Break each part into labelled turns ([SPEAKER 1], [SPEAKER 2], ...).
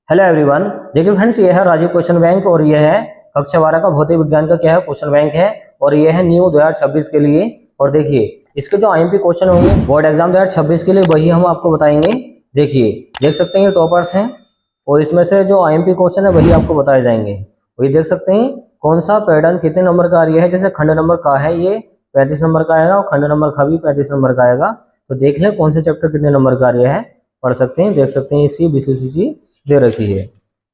[SPEAKER 1] Hello everyone. देखिए friends, ये है राजीव क्वेश्चन बैंक और ये है कक्षा 12 का भौतिक विज्ञान का क्या है क्वेश्चन बैंक है और ये है न्यू 2026 के लिए। और देखिए इसके जो आईएमपी क्वेश्चन होंगे बोर्ड एग्जाम 2026 के लिए वही हम आपको बताएंगे। देखिए देख सकते हैं ये टॉपर्स हैं और इसमें से जो आईएमपी क्वेश्चन है वही आपको बताए जाएंगे। वही देख सकते हैं कौन सा पैटर्न कितने नंबर का आ रहा है। जैसे खंड नंबर का है ये 35 नंबर का आएगा और खंड नंबर का भी 35 नंबर का आएगा। तो देख लें कौन से चैप्टर कितने नंबर का आ रहा है, पढ़ सकते हैं। देख सकते हैं इसकी विशेष सूची दे रखी है,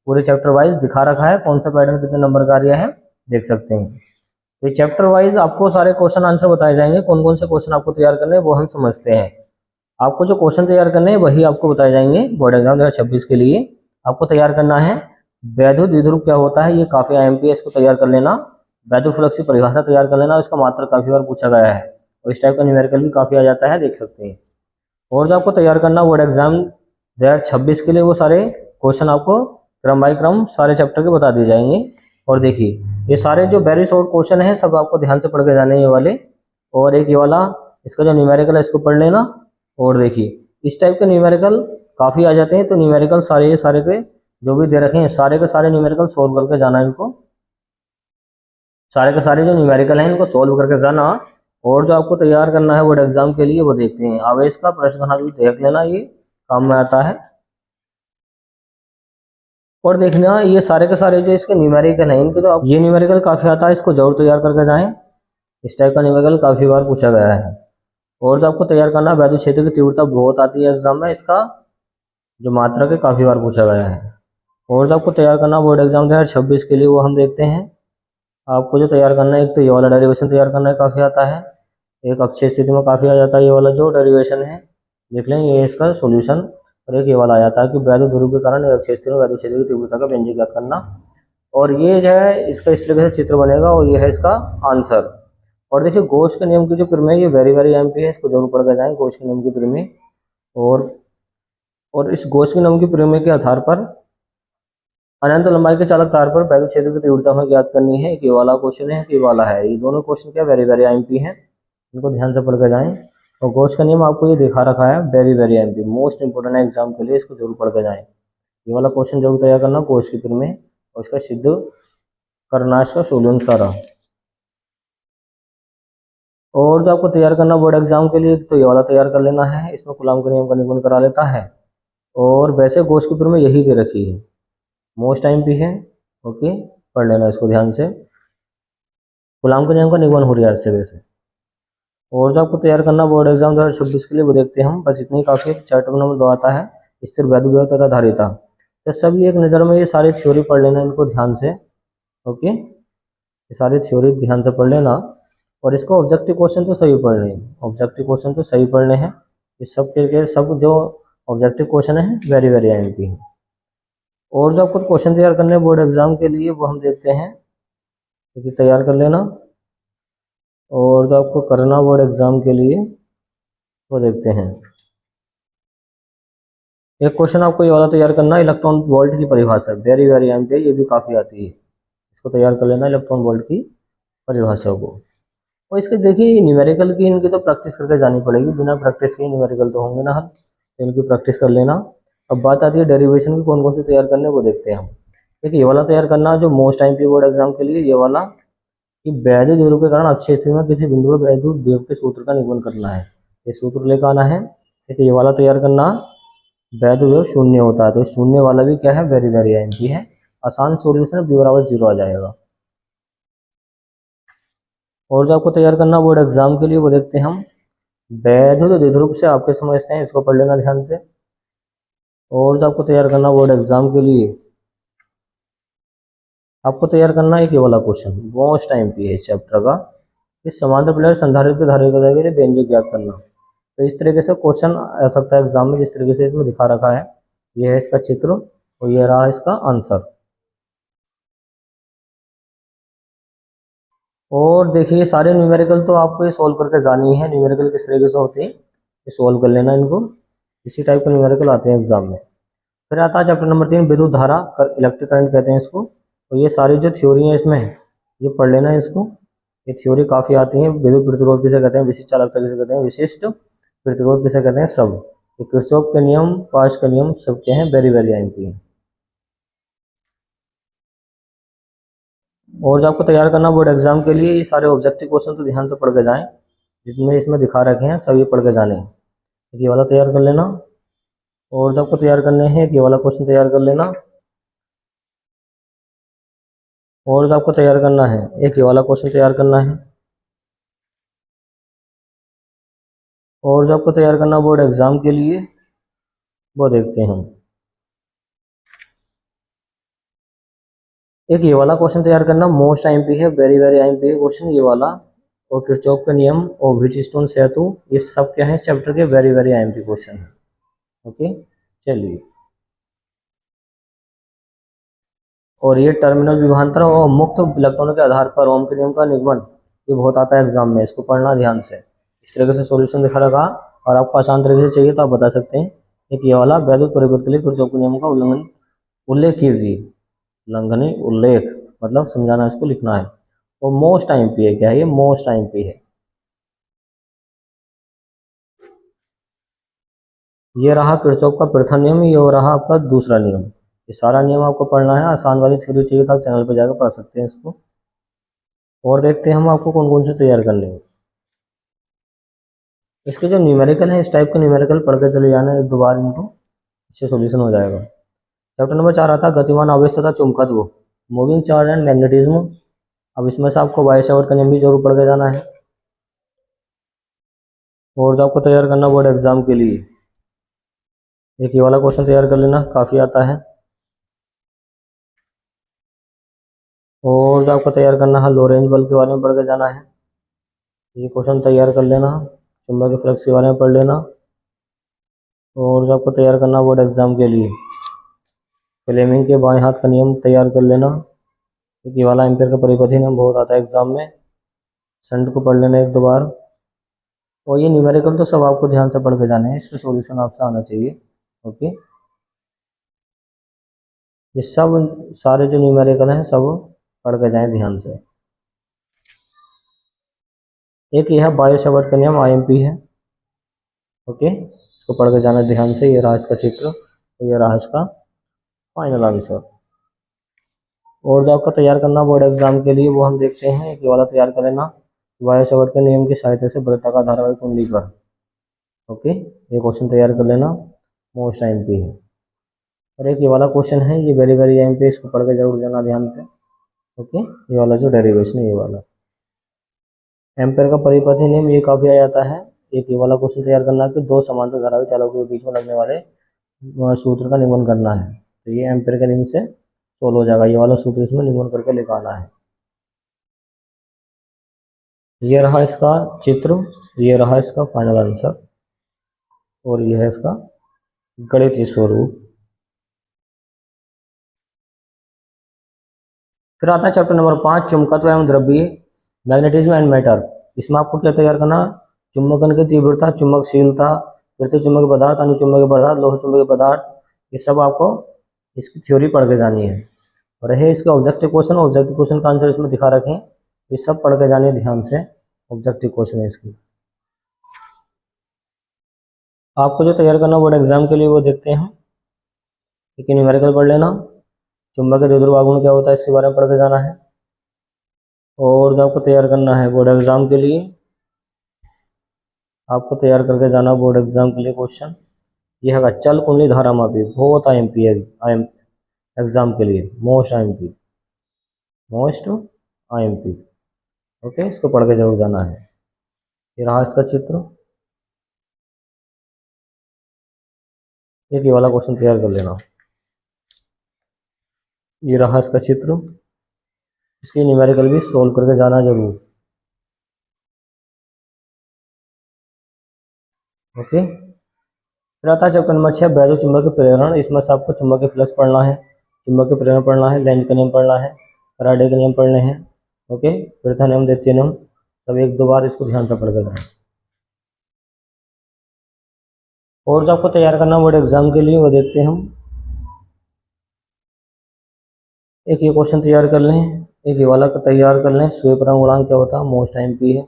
[SPEAKER 1] पूरे चैप्टर वाइज दिखा रखा है कौन सा पैटर्न कितने नंबर का आ रहा है, देख सकते हैं। तो चैप्टर वाइज आपको सारे क्वेश्चन आंसर बताए जाएंगे, कौन कौन से क्वेश्चन आपको तैयार करने हैं वो हम समझते हैं। आपको जो क्वेश्चन तैयार करने हैं वही आपको बताए जाएंगे बोर्ड एग्जाम 2026 के लिए। आपको तैयार करना है वैद्युत द्विध्रुव क्या होता है, ये काफी आईएमपी है, इसको तैयार कर लेना। वैद्युत फ्लक्स की परिभाषा तैयार कर लेना, इसका मात्र काफी बार पूछा गया है और इस टाइप का न्यूमेरिकल भी काफी आ जाता है, देख सकते हैं। और जो आपको तैयार करना बोर्ड एग्जाम 2026 के लिए वो सारे क्वेश्चन आपको क्रम बाई क्रम सारे चैप्टर के बता दिए जाएंगे। और देखिए ये सारे जो वेरी शॉर्ट क्वेश्चन हैं सब आपको ध्यान से पढ़ के जाने ये वाले। और एक ये वाला इसका जो न्यूमेरिकल है इसको पढ़ लेना। और देखिए इस टाइप के न्यूमेरिकल काफ़ी आ जाते हैं, तो न्यूमेरिकल सारे के जो भी दे रखे हैं सारे के सारे न्यूमेरिकल सोल्व करके जाना है इनको। सारे के सारे जो न्यूमेरिकल हैं इनको सोल्व करके जाना। और जो आपको तैयार करना है बोर्ड एग्जाम के लिए वो देखते हैं आवेश का प्रश्न घनत्व देख लेना, ये काम में आता है। और देखना ये सारे के सारे जो इसके न्यूमेरिकल हैं इनके, तो आप ये न्यूमेरिकल काफ़ी आता है, इसको जरूर तैयार करके जाएं। इस टाइप का न्यूमेरिकल काफ़ी बार पूछा गया है। और जो आपको तैयार करना है वैद्युत क्षेत्र की तीव्रता बहुत आती है एग्जाम में, इसका जो मात्रक है काफ़ी बार पूछा गया है। और जो आपको तैयार करना बोर्ड एग्जाम 2026 के लिए वो हम देखते हैं। आपको जो तैयार करना है एक तो ये वाला डेरिवेशन तैयार करना है, काफ़ी आता है। एक अक्षय स्थिति में काफ़ी आ जाता है ये वाला जो डेरिवेशन है, देख लें ये इसका सोल्यूशन। और एक ये वाला आ जाता है कि वैद्युत ध्रुव के कारण एक अक्षय स्थिति में वैद्युत क्षेत्र की तीव्रता का व्यंजक ज्ञात करना। और ये जो है इसका इस तरीके से चित्र बनेगा और ये है इसका आंसर। और देखिए गॉस के नियम की जो प्रमेय ये वेरी वेरी एमपी है, इसको जरूर पढ़ के जाएं गॉस के नियम की प्रमेय। और इस गॉस के नियम की प्रमेय के आधार पर अनंत लंबाई के चालक तार पर वैद्युत क्षेत्र की तीव्रता हमें ज्ञात करनी है। एक ये वाला क्वेश्चन है, एक ये वाला है, ये दोनों क्वेश्चन क्या वेरी वेरी एमपी है, इनको ध्यान से पढ़ के जाएं। और गॉस का नियम आपको ये दिखा रखा है very very MP, most important है एग्जाम के लिए, इसको जरूर पढ़ के जाएं। ये वाला क्वेश्चन जरूर तैयार करना गॉस की प्रमेय और इसका सिद्ध करना इसका सोल्यूशन सारा। और जो आपको तैयार करना बोर्ड एग्जाम के लिए तो ये वाला तैयार कर लेना है, इसमें कूलॉम के नियम का निरूपण करा लेता है। और वैसे गॉस की प्रमेय यही दे रखी है, मोस्ट एमपी है, ओके पढ़ लेना इसको ध्यान से। कूलॉम के नियम का निरूपण हो रहा है इससे वैसे। और जो आपको तैयार करना बोर्ड एग्जाम 2026 के लिए वो देखते हैं हम, बस इतनी काफ़ी है। चैप्टर नंबर 2 आता है स्थिर वैद्युत विभव तथा धारिता। तो सभी एक नज़र में ये सारी थ्योरी पढ़ लेना इनको ध्यान से, ओके ये सारी थ्योरी ध्यान से पढ़ लेना। और इसको ऑब्जेक्टिव क्वेश्चन तो सही पढ़ने हैं, ऑब्जेक्टिव क्वेश्चन तो सही पढ़ने हैं। इस सब के सब जो ऑब्जेक्टिव क्वेश्चन है वेरी वेरी एमपी है। और जो आपको क्वेश्चन तैयार करने हैं बोर्ड एग्जाम के लिए वो हम देखते हैं, क्योंकि तैयार कर लेना। और जो आपको करना बोर्ड एग्जाम के लिए वो देखते हैं। एक क्वेश्चन आपको ये वाला तैयार करना है, इलेक्ट्रॉन वोल्ट की परिभाषा वेरी वेरी एमपी है, ये भी काफ़ी आती है, इसको तैयार कर लेना इलेक्ट्रॉन वोल्ट की परिभाषा को। और इसके देखिए न्यूमेरिकल की इनकी तो प्रैक्टिस करके जानी पड़ेगी, बिना प्रैक्टिस के न्यूमेरिकल तो होंगे ना हल, तो इनकी प्रैक्टिस कर लेना। अब बात आती है डेरिवेशन की कौन कौन से तैयार करने वो देखते हैं हम। देखिए ये वाला तैयार करना जो मोस्ट एमपी बोर्ड एग्जाम के लिए, ये वाला कि वैद्युत ध्रुव के कारण अक्षय स्थिति में किसी बिंदु पर वैद्युत विभव के सूत्र का निरूपण करना है, ये सूत्र लेकर आना है। देखिए ये वाला तैयार करना वैद्युत विभव शून्य होता है, तो शून्य वाला भी क्या है वेरी वेरी एमपी है। आसान सोल्यूशन बी बराबर 0 आ जाएगा। और जो आपको तैयार करना बोर्ड एग्जाम के लिए वो देखते हैं हम, वैद्युत द्विध्रुव से आपके समझते हैं, इसको पढ़ लेना ध्यान से। और जो आपको तैयार करना बोर्ड एग्जाम के लिए आपको तैयार करना है ये वाला क्वेश्चन मोस्ट एमपी है इस चैप्टर का, इस समांतर प्लेट संधारित्र के धारित्र के लिए व्यंजक ज्ञात करना। तो इस तरीके से क्वेश्चन आ सकता है एग्जाम में, जिस तरीके से इसमें दिखा रखा है। ये है इसका चित्र और ये रहा इसका आंसर। और देखिए सारे न्यूमेरिकल तो आपको ये सोल्व करके जानी है, न्यूमेरिकल किस तरीके से होते हैं ये सोल्व कर लेना इनको, इसी टाइप के न्यूमेरिकल आते हैं एग्जाम में। फिर आता है चैप्टर नंबर 3 विद्युत धारा, इलेक्ट्रिक करंट कहते हैं इसको। तो ये सारी जो थ्योरी है इसमें ये पढ़ लेना इसको, ये थ्योरी काफ़ी आती है। विद्युत प्रतिरोध किसे कहते हैं, विशिष्ट चालकता किसे कहते हैं, विशिष्ट प्रतिरोध किसे कहते हैं, सब ये किरचॉफ के नियम, पाश के नियम सब के हैं वेरी वेरी एमपी है। और जो आपको तैयार करना बोर्ड एग्जाम के लिए, ये सारे ऑब्जेक्टिव क्वेश्चन तो ध्यान से पढ़ के जाएं, जितने इसमें दिखा रखे हैं सभी पढ़ के जाने हैं। ये वाला तैयार कर लेना, और जो आपको तैयार करने हैं ये वाला क्वेश्चन तैयार कर लेना, और जो आपको तैयार करना है एक ये वाला क्वेश्चन तैयार करना है, और जो आपको तैयार करना बोर्ड एग्जाम के लिए वो देखते हैं हम। एक ये वाला क्वेश्चन तैयार करना मोस्ट आईएमपी है, वेरी वेरी आईएमपी है क्वेश्चन ये वाला। और किरचॉफ के नियम और व्हीटस्टोन सेतु, ये सब क्या है चैप्टर के वेरी वेरी आईएमपी क्वेश्चन है। ओके, चलिए। और ये टर्मिनल विभवांतर और मुक्त इलेक्ट्रॉनों के आधार पर ओम के नियम का निगमन, ये बहुत आता है एग्जाम में, इसको पढ़ना ध्यान से। इस तरीके से सॉल्यूशन दिखा रखा, और आपको आसान तरीके से चाहिए तो आप बता सकते हैं। एक ये वाला वैद्युत परिपथ के लिए किरचॉफ के नियम का उल्लेख कीजिए। उल्लंघनी उल्लेख मतलब समझाना, इसको लिखना है। और मोस्ट आईएमपी है, क्या है ये मोस्ट आईएमपी है। ये रहा किरचॉफ का प्रथम नियम, ये हो रहा आपका दूसरा नियम। ये सारा नियम आपको पढ़ना है। आसान वाली थ्योरी चाहिए तो आप चैनल पर जाकर पढ़ सकते हैं इसको। और देखते हैं हम आपको कौन कौन से तैयार करने हैं। इसके जो न्यूमेरिकल है, इस टाइप के न्यूमेरिकल पढ़ के चले जाना एक दो बार, इनको इससे सोल्यूशन हो जाएगा। चैप्टर नंबर 4 आता है गतिमान आवेश तथा चुंबकत्व, मूविंग चार्ज एंड मैग्नेटिज्म। अब इसमें से आपको बायो-सावर्ट का नियम भी जरूर पढ़ के जाना है। और जो आपको तैयार करना बोर्ड एग्जाम के लिए, एक ये वाला क्वेश्चन तैयार कर लेना, काफ़ी आता है। और जो आपको तैयार करना है लो रेंज बल्ब के बारे में पढ़ के जाना है, ये क्वेश्चन तैयार कर लेना। चुंबकीय फ्लक्स के बारे में पढ़ लेना। और जो आपको तैयार करना बोर्ड एग्जाम के लिए, फ्लेमिंग के बाएं हाथ का नियम तैयार कर लेना। ये वाला एम्पियर का परिपथी नियम बहुत आता है एग्जाम में, संट को पढ़ लेना एक दो बार। और ये न्यूमेरिकल तो सब आपको ध्यान से पढ़ के जाने हैं, इसका सॉल्यूशन आपसे आना चाहिए। ओके, ये सब सारे जो न्यूमेरिकल हैं सब पढ़ के जाएं ध्यान से। एक यह बायो-सावर्ट का नियम आईएमपी है। ओके, इसको पढ़ के जाना ध्यान से। ये रहा इसका चित्र, तो ये रहा इसका फाइनल आंसर। और जो आपको तैयार करना बोर्ड एग्जाम के लिए, वो हम देखते हैं। ये वाला तैयार कर लेना, बायो-सावर्ट के नियम की सहायता से वृत्ताकार धारावाही कुंडली पर। ओके, ये क्वेश्चन तैयार कर लेना, मोस्ट आईएमपी है। और एक ये वाला क्वेश्चन है, ये वेरी वेरी आईएमपी, इसको पढ़ के जरूर जाना ध्यान से। ओके, ये वाला जो डेरिवेशन है ये वाला एम्पेयर का परिपथी नियम, ये काफ़ी आ जाता है। एक ये वाला क्वेश्चन तैयार करना है कि दो समांतर धारावी चालकों के बीच में लगने वाले सूत्र का निगमन करना है। तो ये एम्पेयर के नियम से सोल्व हो जाएगा। ये वाला सूत्र इसमें निगमन करके लेकर आना है। ये रहा इसका चित्र, ये रहा इसका फाइनल आंसर, और ये है इसका गणितीय स्वरूप। फिर आता है चैप्टर नंबर 5 चुंबकत्व एवं द्रव्य, मैग्नेटिज्म एंड मैटर। इसमें आपको क्या तैयार करना, चुंबकन की तीव्रता, चुंबकशीलता, चुंबकीय पदार्थ, अनुचुंबकीय पदार्थ, लोह चुंबकीय पदार्थ, ये सब आपको इसकी थ्योरी पढ़ के जानी है। और है इसके ऑब्जेक्टिव क्वेश्चन, ऑब्जेक्टिव क्वेश्चन का आंसर इसमें दिखा रखे हैं, ये सब पढ़ के जानिए ध्यान से। ऑब्जेक्टिव क्वेश्चन है इसकी। आपको जो तैयार करना बोर्ड एग्जाम के लिए वो देखते हैं हम। ठीक है, न्यूमेरिकल पढ़ लेना, चुंबकीय द्विध्रुव आघूर्ण क्या होता है इसके बारे में पढ़ के जाना है। और जो आपको तैयार करना है बोर्ड एग्जाम के लिए, आपको तैयार करके जाना बोर्ड एग्जाम के लिए क्वेश्चन, यह है चल कुंडली धारा मापी, बहुत आईएमपी है एग्जाम के लिए, most IMP, most IMP. Okay, इसको पढ़ के जरूर जाना है। ये रहा इसका चित्र, एक ये वाला क्वेश्चन तैयार कर लेना। ये रहा इसका चित्र, इसकी न्यूमेरिकल भी सोल्व करके जाना जरूर। ओके, फिर आता है चैप्टर नंबर 6 वैद्युत चुंबकीय प्रेरण। इसमें से आपको चुंबकीय फ्लक्स पढ़ना है, चुंबकीय प्रेरण पढ़ना है, लेंज का नियम पढ़ना है, फैराडे के नियम पढ़ने हैं। ओके, प्रथम नियम, द्वितीय नियम, सब एक दो बार इसको ध्यान से पढ़ के जाएं। और जो आपको तैयार करना बोर्ड एग्जाम के लिए वो देखते हैं हम। एक ये क्वेश्चन तैयार कर लें, एक ये वाला तैयार कर लें, स्वीपरांग गुणांक क्या होता है, मोस्ट आईएमपी है।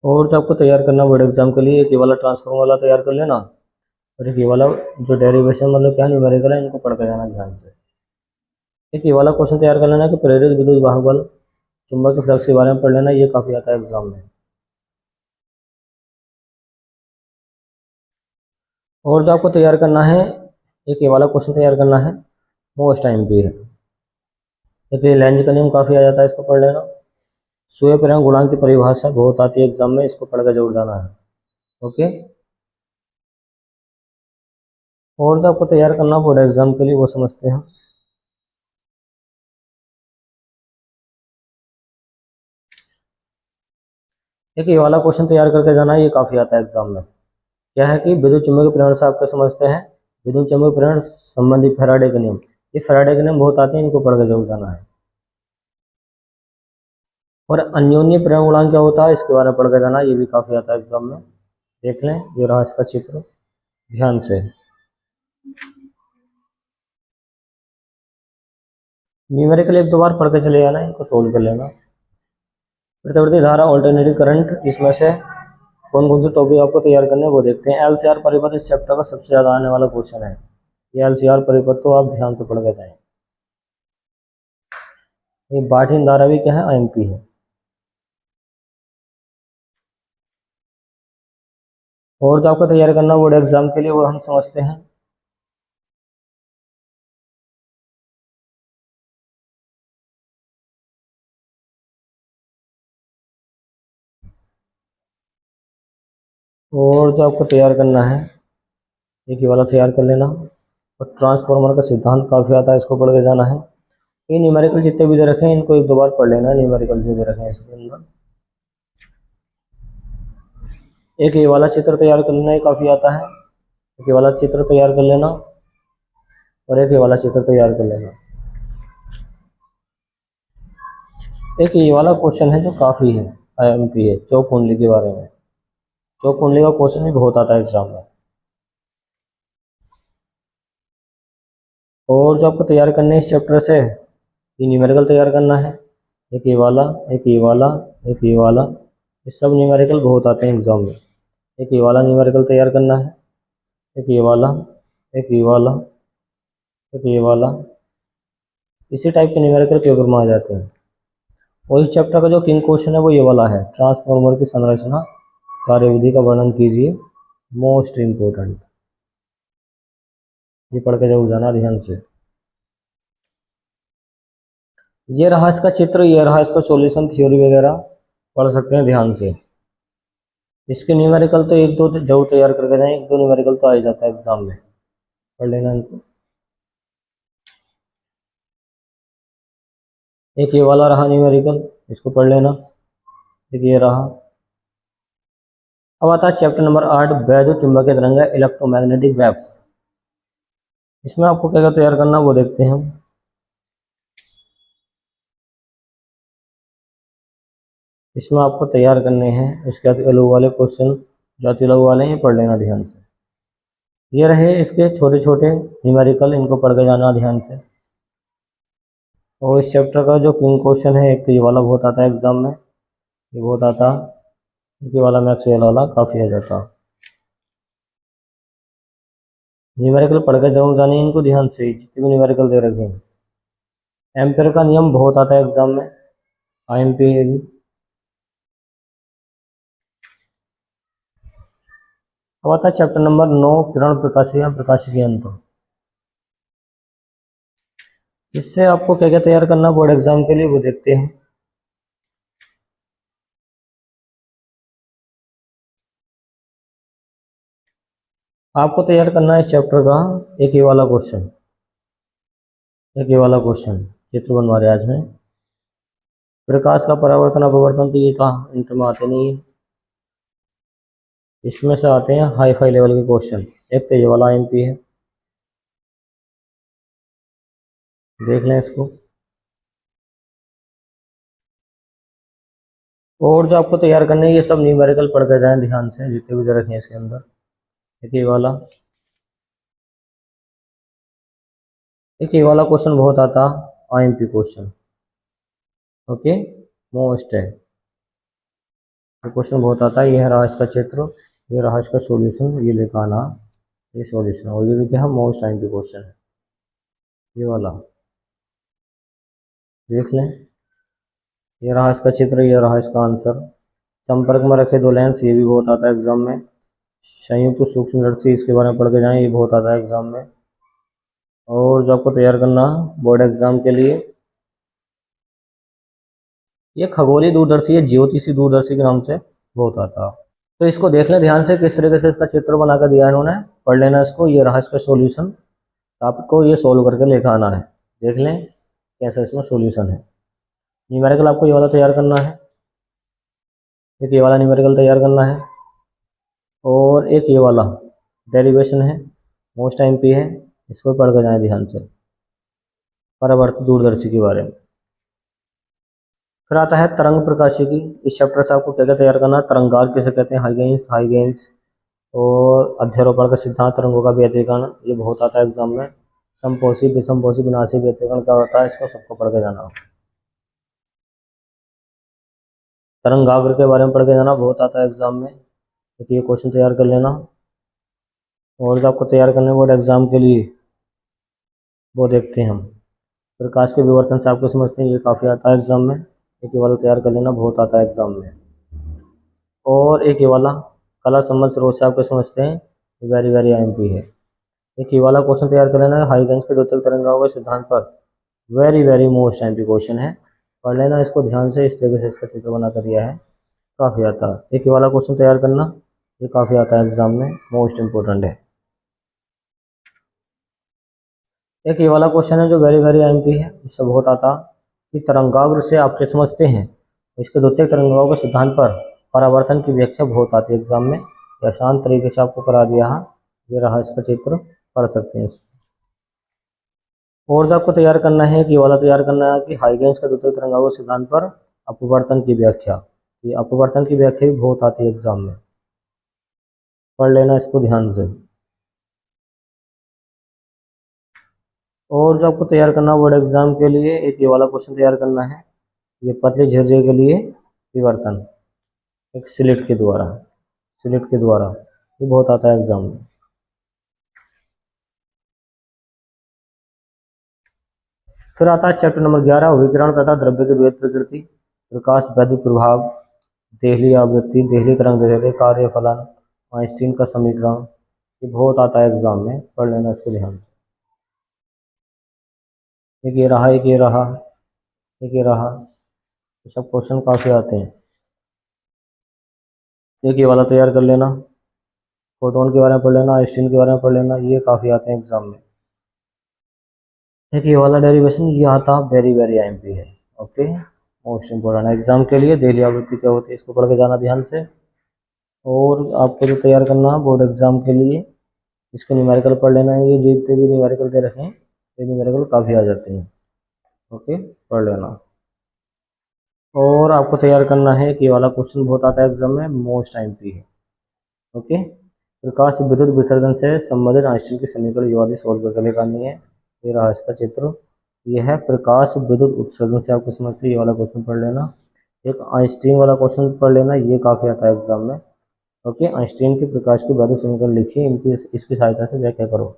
[SPEAKER 1] और जो आपको तैयार करना बोर्ड एग्जाम के लिए, एक ये वाला ट्रांसफॉर्म वाला तैयार कर लेना, और एक ये वाला जो डेरिवेशन मतलब क्या न्यूमेरिकल है, इनको पढ़ के जाना ध्यान से। एक ये वाला क्वेश्चन तैयार कर लेना कि प्रेरित विद्युत वाहक बल चुंबक के फ्लक्स के बारे में पढ़ लेना, ये काफ़ी आता है एग्जाम में। और जो आपको तैयार करना है, एक ये वाला क्वेश्चन तैयार करना है, मोस्ट टाइम पे है। एक ये लेंज का नियम काफ़ी आ जाता है, इसको पढ़ लेना। सुय प्रेरण गुणांक की परिभाषा बहुत आती है एग्जाम में, इसको पढ़ कर जरूर जाना है। ओके। और जो आपको तैयार करना बोर्ड एग्जाम के लिए वो समझते हैं। एक ये वाला क्वेश्चन तैयार करके जाना है, ये काफ़ी आता है एग्जाम में। क्या है कि विद्युत चुम्बकीय प्रेरण से आपको समझते हैं, विद्युत चुम्बकीय प्रेरण संबंधी फैराडे के नियम, ये फैराडे के नियम बहुत आते हैं, इनको पढ़ कर जरूर जाना है। और अन्योन्य प्रेरण गुणांक क्या होता है, इसके बारे में पढ़ कर जाना, ये भी काफ़ी आता है एग्जाम में। देख लें, ये रहा इसका चित्र, ध्यान से। न्यूमेरिकल एक दो बार पढ़ के चले जाना, इनको सोल्व कर लेना। प्रतिवर्ती धारा, ऑल्टरनेटिव करंट, इसमें से कौन कौन से टॉपिक आपको तैयार करने हैं वो देखते हैं। एलसीआर परिपथ इस चैप्टर का सबसे ज़्यादा आने वाला क्वेश्चन है। ये एलसीआर परिपथ तो आप ध्यान से पढ़ के जाएं। ये बाठिन धारा भी क्या है, आईएमपी है। और जो आपको तैयार करना बोर्ड एग्जाम के लिए वो हम समझते हैं। और जो आपको तैयार करना है, एक ये वाला तैयार कर लेना। और ट्रांसफॉर्मर का सिद्धांत काफ़ी आता है, इसको पढ़ के जाना है। ये न्यूमेरिकल जितने भी दे रखे हैं, इनको एक दो बार पढ़ लेना, न्यूमेरिकल जो दे रखे हैं इसके अंदर। एक ये वाला चित्र तैयार कर लेना, ये काफ़ी आता है। एक ये वाला चित्र तैयार कर लेना, और एक ये वाला चित्र तैयार कर लेना। एक ये वाला क्वेश्चन है जो काफ़ी है, आईएमपी है, चौक कुंडली के बारे में। चौक कुंडली का क्वेश्चन भी बहुत आता है एग्जाम में। और जो आपको तैयार करने है इस चैप्टर से, ये न्यूमेरिकल तैयार करना है। एक ये वाला, एक ये वाला, एक ये वाला, ये सब न्यूमेरिकल बहुत आते हैं एग्जाम में। एक ये वाला न्यूमेरिकल तैयार करना है, एक ये वाला, एक ये वाला, एक ये वाला, इसी टाइप के न्यूमेरिकल पेपर में आ जाते हैं। और इस चैप्टर का जो किंग क्वेश्चन है वो ये वाला है, ट्रांसफॉर्मर की संरचना कार्यविधि का वर्णन कीजिए, मोस्ट इम्पोर्टेंट। ये पढ़ के जरूर जाना ध्यान से। ये रहा इसका चित्र, ये रहा इसका सॉल्यूशन, थ्योरी वगैरह पढ़ सकते हैं ध्यान से। इसके न्यूमेरिकल तो एक दो जरूर तैयार करके जाएं, एक दो न्यूमेरिकल तो आ ही जाता है एग्जाम में, पढ़ लेना इनको। एक ये वाला रहा न्यूमेरिकल, इसको पढ़ लेना। एक ये रहा। अब आता है चैप्टर नंबर 8, वैद्युत चुंबकीय तरंग, इलेक्ट्रोमैग्नेटिक वेव्स। इसमें आपको क्या क्या तैयार करना वो देखते हैं हम। इसमें आपको तैयार करने हैं इसके अति लघु वाले क्वेश्चन, जो अति लघु वाले हैं पढ़ लेना ध्यान से। ये रहे इसके छोटे छोटे न्यूमेरिकल, इनको पढ़ के जाना ध्यान से। और इस चैप्टर का जो किंग क्वेश्चन है, एक तो ये वाला बहुत आता है एग्जाम में, ये बहुत आता, ये वाला मैक्सवेल वाला काफ़ी आ जाता। न्यूमेरिकल पढ़ के जरूर जाने इनको ध्यान से, जितने भी न्यूमेरिकल दे रखे हैं। एम्पेयर का नियम बहुत आता है एग्जाम में, आईएमपी है भी। अब आता है चैप्टर नंबर 9, किरण प्रकाशीय या प्रकाशिकी यंत्र। इससे आपको क्या क्या तैयार करना बोर्ड एग्जाम के लिए वो देखते हैं। आपको तैयार करना है इस चैप्टर का एक ये वाला क्वेश्चन, एक ये वाला क्वेश्चन चित्र बनवा रहे आज में। प्रकाश का परावर्तन अपवर्तन तो ये कहाँ इंटर में आते नहीं है, इसमें से आते हैं हाई फाई लेवल के क्वेश्चन। एक तो ये वाला एमपी है, देख लें इसको। और जो आपको तैयार करने हैं, ये सब न्यूमेरिकल पढ़ के जाएं ध्यान से, जितने भी दे रखे हैं इसके अंदर। एक ये वाला, एक ये वाला क्वेश्चन बहुत आता आईएमपी क्वेश्चन। ओके, मोस्ट है क्वेश्चन बहुत आता है। ये रहा इसका चित्र, ये रहा इसका सॉल्यूशन, ये लिखा आना, ये सॉल्यूशन, और ये भी क्या है, मोस्ट आईएमपी क्वेश्चन है ये वाला। देख लें, ये रहा इसका चित्र, ये रहा इसका आंसर। संपर्क में रखे दो लेंस, ये भी बहुत आता है एग्जाम में। संयुक्त सूक्ष्मदर्शी, इसके बारे में पढ़ के जाएं, ये बहुत आता है एग्जाम में। और जो आपको तैयार करना बोर्ड एग्जाम के लिए, ये खगोलीय दूरदर्शी है, ज्योतिषी दूरदर्शी के नाम से बहुत आता है। तो इसको देख लें ध्यान से, किस तरीके से इसका चित्र बनाकर दिया है इन्होंने, पढ़ लेना इसको। ये रहा इसका सॉल्यूशन, आपको ये सोल्व करके लेकर आना है। देख लें कैसा इसमें सॉल्यूशन है। न्यूमेरिकल आपको ये वाला तैयार करना है, एक ये वाला न्यूमेरिकल तैयार करना है, और एक ये वाला डेरिवेशन है, मोस्ट एमपी है, इसको पढ़ कर जाए ध्यान से, परावर्तित दूरदर्शी के बारे में। फिर आता है तरंग प्रकाशिकी। इस चैप्टर से आपको क्या क्या तैयार करना है, तरंगार किसे कहते हैं, हाइगेंस, और अध्यारोपण का सिद्धांत, तरंगों का व्यतिकरण, ये बहुत आता है एग्जाम में। समपोषी, विषमपोषी, विनाशी व्यतिकरण क्या होता है, इसको सबको पढ़ के जाना। तरंगाग्र के बारे में पढ़ के जाना, बहुत आता है एग्जाम में, क्योंकि ये क्वेश्चन तैयार कर लेना। और जो आपको तैयार करने बोर्ड एग्जाम के लिए, वो देखते हैं हम। प्रकाश के विवर्तन से आपको समझते हैं, ये काफ़ी आता है एग्जाम में, एक ये वाला तैयार कर लेना, बहुत आता है एग्जाम में। और एक ये वाला कला संबंध स्रोत से आपको समझते हैं, वेरी वेरी एमपी है। एक ये वाला क्वेश्चन तैयार कर लेना, हाइगेंस के द्योतक तरंगाओं के सिद्धांत पर, very very most MP question है, पढ़ लेना इसको ध्यान से। इस तरीके से इसका चित्र बना कर दिया है, काफ़ी आता है। एक ये वाला क्वेश्चन तैयार करना, ये काफ़ी आता है एग्जाम में, मोस्ट इंपॉर्टेंट है। एक ये वाला क्वेश्चन है जो वेरी वेरी एमपी है, इससे बहुत आता कि तरंगाग्र से आपके समझते हैं, इसके द्वितीयक तरंगाओं के सिद्धांत पर परावर्तन की व्याख्या बहुत आती है एग्जाम में, आसान तरीके से आपको करा दिया है। ये रहा इसका चित्र, पढ़ सकते हैं इसको। और जो आपको तैयार करना है कि ये वाला तैयार करना है कि हाइगेंस का द्वितीयक तरंगाओं के सिद्धांत पर अपवर्तन की व्याख्या, ये अपवर्तन की व्याख्या भी बहुत आती है एग्जाम में, पढ़ लेना इसको ध्यान से। और जो आपको तैयार करना बोर्ड एग्जाम के लिए, एक ये वाला क्वेश्चन तैयार करना है, ये पतले झिर्रे के लिए विवर्तन, एक स्लिट के द्वारा, ये बहुत आता है एग्जाम में। फिर आता है चैप्टर नंबर 11, विकिरण तथा द्रव्य की द्वैत प्रकृति, प्रकाश वैद्युत प्रभाव, देहली आवृत्ति, देहली तरंग दैर्ध्य, कार्य फलन, आइंस्टीन का समीकरण, ये बहुत आता है एग्जाम में, पढ़ लेना इसको ध्यान से। एक ये रहा, एक ये रहा, एक ये रहा, ये सब क्वेश्चन काफ़ी आते हैं। एक ये वाला तैयार कर लेना, फोटोन के बारे में पढ़ लेना, आइंस्टीन के बारे में पढ़ लेना, ये काफ़ी आते हैं एग्जाम में। एक ये वाला डेरिवेशन, ये आता वेरी वेरी एमपी है, ओके, मोस्ट इंपोर्टेंट एग्जाम के लिए। देहली आवृत्ति क्या होती है, इसको पढ़ के जाना ध्यान से। और आपको जो तैयार करना है बोर्ड एग्जाम के लिए, इसके न्यूमेरिकल पढ़ लेना है, ये जितने भी न्यूमेरिकल दे रखे हैं, ये न्यूमेरिकल काफ़ी आ जाते हैं, ओके, पढ़ लेना। और आपको तैयार करना है कि ये वाला क्वेश्चन बहुत आता है एग्जाम में, मोस्ट एमपी है, ओके। प्रकाश विद्युत विसर्जन से संबंधित आइंस्टीन की समीकरण, ये वाली सॉल्व करके निकालनी है। ये रहा इसका चित्र, ये है प्रकाश विद्युत उत्सर्जन से आपको समझते हैं, ये वाला क्वेश्चन पढ़ लेना। एक आइंस्टीन वाला क्वेश्चन पढ़ लेना, ये काफ़ी आता है एग्जाम में, ओके। आइंस्टीन के प्रकाश के वैद्युत समीकरण लिखिए, इनकी इसकी सहायता से व्याख्या करो,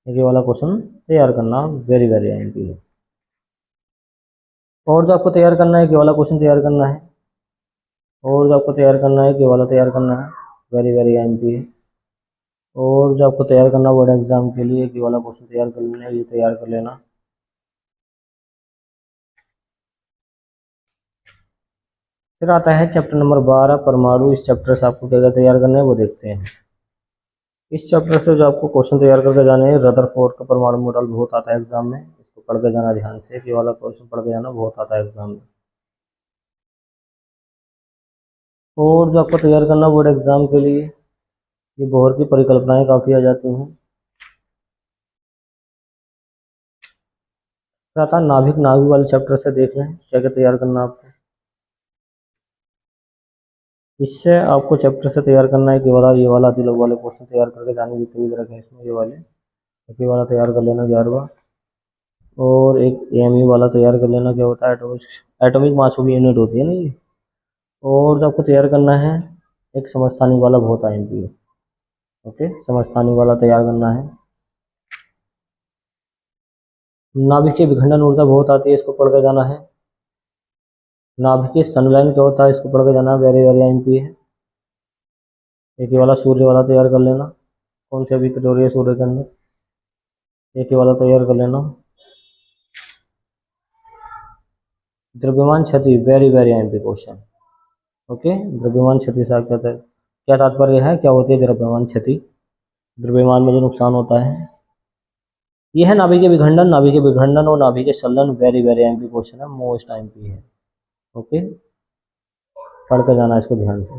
[SPEAKER 1] ये वाला क्वेश्चन तैयार करना, वेरी वेरी एमपी है। और जो आपको तैयार करना है कि वाला क्वेश्चन तैयार करना है, और जो आपको तैयार करना है कि वाला तैयार करना है, वेरी वेरी एमपी है। और जो आपको तैयार करना बोर्ड एग्जाम के लिए कि वाला क्वेश्चन तैयार कर लेना, ये तैयार कर लेना। फिर आता है चैप्टर नंबर 12, परमाणु। इस चैप्टर से आपको क्या क्या तैयार करना है वो देखते हैं। इस चैप्टर से जो आपको क्वेश्चन तैयार करके जाने हैं, रदरफोर्ड का परमाणु मॉडल बहुत आता है एग्जाम में, इसको पढ़ के जाना ध्यान से, कि वाला क्वेश्चन पढ़ के जाना, बहुत आता है एग्जाम में। और जो आपको तैयार करना बोर्ड एग्जाम के लिए, ये बोहर की परिकल्पनाएं काफ़ी आ जाती हैं। फिर आता है नाभिक, नाभिक वाले चैप्टर से देख लें क्या क्या तैयार करना आपको। इससे आपको चैप्टर से तैयार करना है कि वाला ये वाला तिलक वाले क्वेश्चन तैयार करके जाने, जितने भी रखे हैं इसमें, ये वाले, ये वाला तैयार कर लेना 11वां। और एक एएमयू वाला तैयार कर लेना, क्या होता है, एटॉमिक मास की यूनिट होती है ना ये। और जो आपको तैयार करना है, एक समस्थानिक वाला बहुत आईएमपी है, ओके, समस्थानिक वाला तैयार करना है। नाभिक की विखंडन ऊर्जा बहुत आती है, इसको पढ़ के जाना है। नाभिक की संलयन क्या होता है, इसको पढ़ के जाना है, वेरी वेरी एमपी है। एक ही वाला सूर्य वाला तैयार कर लेना, कौन सी अभी कटोरी है सूर्य के अंदर, एक ही वाला तैयार कर लेना। द्रव्यमान क्षति, very very MP question. Okay, द्रव्यमान क्षति से क्या तात्पर्य है, क्या होती है द्रव्यमान क्षति, द्रव्यमान में जो नुकसान होता है। यह है नाभिक विखंडन, नाभिक विखंडन और नाभिक संलयन, वेरी वेरी एमपी क्वेश्चन है, मोस्ट एमपी है। ओके, पढ़ कर जाना इसको ध्यान से।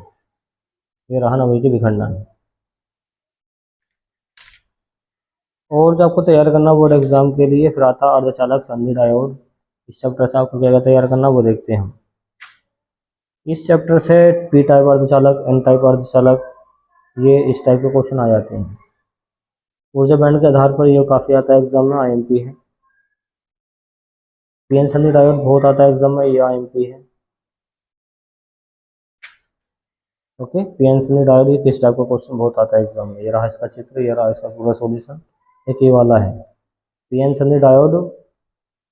[SPEAKER 1] ये रहा नाभिक विखंडन। और जो आपको तैयार करना बोर्ड एग्जाम के लिए फिर आता अर्धचालक संधि डायोड। इस चैप्टर से आपको क्या तैयार करना वो देखते हैं हम। इस चैप्टर से पी टाइप अर्धचालक, एन टाइप अर्धचालक, ये इस टाइप के क्वेश्चन आ जाते हैं। ऊर्जा बैंड के आधार पर ये काफ़ी आता है एग्जाम में, आईएमपी है। पीएन संधि डायोड बहुत आता है एग्जाम में, ये आईएमपी है। ओके, पीएन संधि डायोड ये किस टाइप का क्वेश्चन बहुत आता है एग्जाम में। ये रहा इसका चित्र, ये रहा इसका पूरा सॉल्यूशन, एक ये वाला है। पीएन संधि डायोड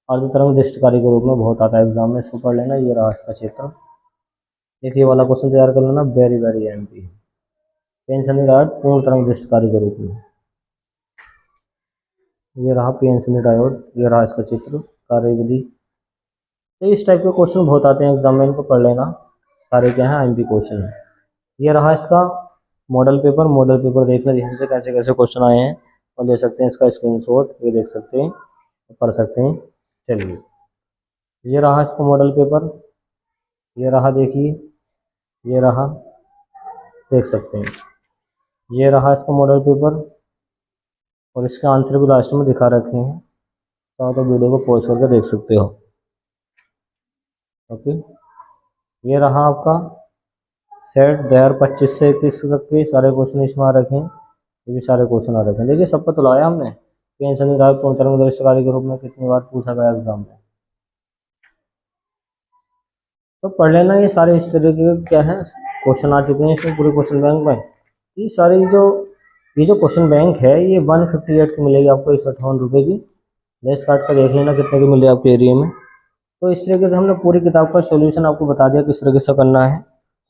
[SPEAKER 1] अर्धतरंग दृष्टिकारी के रूप में बहुत आता है एग्जाम में, इसको पढ़ लेना। ये रहा इसका चित्र, एक ये वाला क्वेश्चन तैयार कर लेना, वेरी वेरी एमपी। पीएन संधि डायोड पूर्ण तरंग दृष्टिकारी के रूप में, ये रहा पीएन संधि डायोड, ये रहा इसका चित्र, कार्यविधि। तो इस टाइप के क्वेश्चन बहुत आते हैं एग्जाम में, इनको पढ़ लेना, सारे क्या है एमपी क्वेश्चन है। ये रहा इसका मॉडल पेपर, मॉडल पेपर देख लें ध्यान से कैसे कैसे क्वेश्चन आए हैं, और देख सकते हैं इसका स्क्रीनशॉट, ये देख सकते हैं, पढ़ सकते हैं। चलिए, ये रहा इसका मॉडल पेपर, ये रहा देखिए, ये रहा, देख सकते हैं, ये रहा इसका मॉडल पेपर, और इसके आंसर भी लास्ट में दिखा रखे हैं, तो वीडियो को पॉज करके देख सकते हो। ओके, ये रहा आपका सेट 2025 से 31 तक के सारे क्वेश्चन इसमें आ रखे हैं, ये भी सारे क्वेश्चन आ रखे हैं। देखिए सब तो लाया हमने। पीएन संधि डायोड पूर्ण तरंग दृष्टिकारी के रूप में कितनी बार पूछा गया एग्जाम में, तो पढ़ लेना। ये सारे इस तरीके के क्या है क्वेश्चन आ चुके हैं इसमें पूरे क्वेश्चन बैंक में। ये सारी ये जो क्वेश्चन बैंक है ये 158 की मिलेगी आपको, 158 रुपये की। लेस काट कर देख लेना कितने की मिलेगी आपके एरिया में। तो इस तरीके से हमने पूरी किताब का सॉल्यूशन आपको बता दिया किस तरीके से करना है,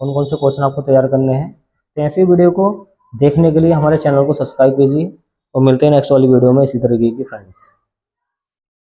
[SPEAKER 1] कौन कौन से क्वेश्चन आपको तैयार करने हैं। तो ऐसी वीडियो को देखने के लिए हमारे चैनल को सब्सक्राइब कीजिए, और मिलते हैं नेक्स्ट वाली वीडियो में इसी तरीके की फ्रेंड्स।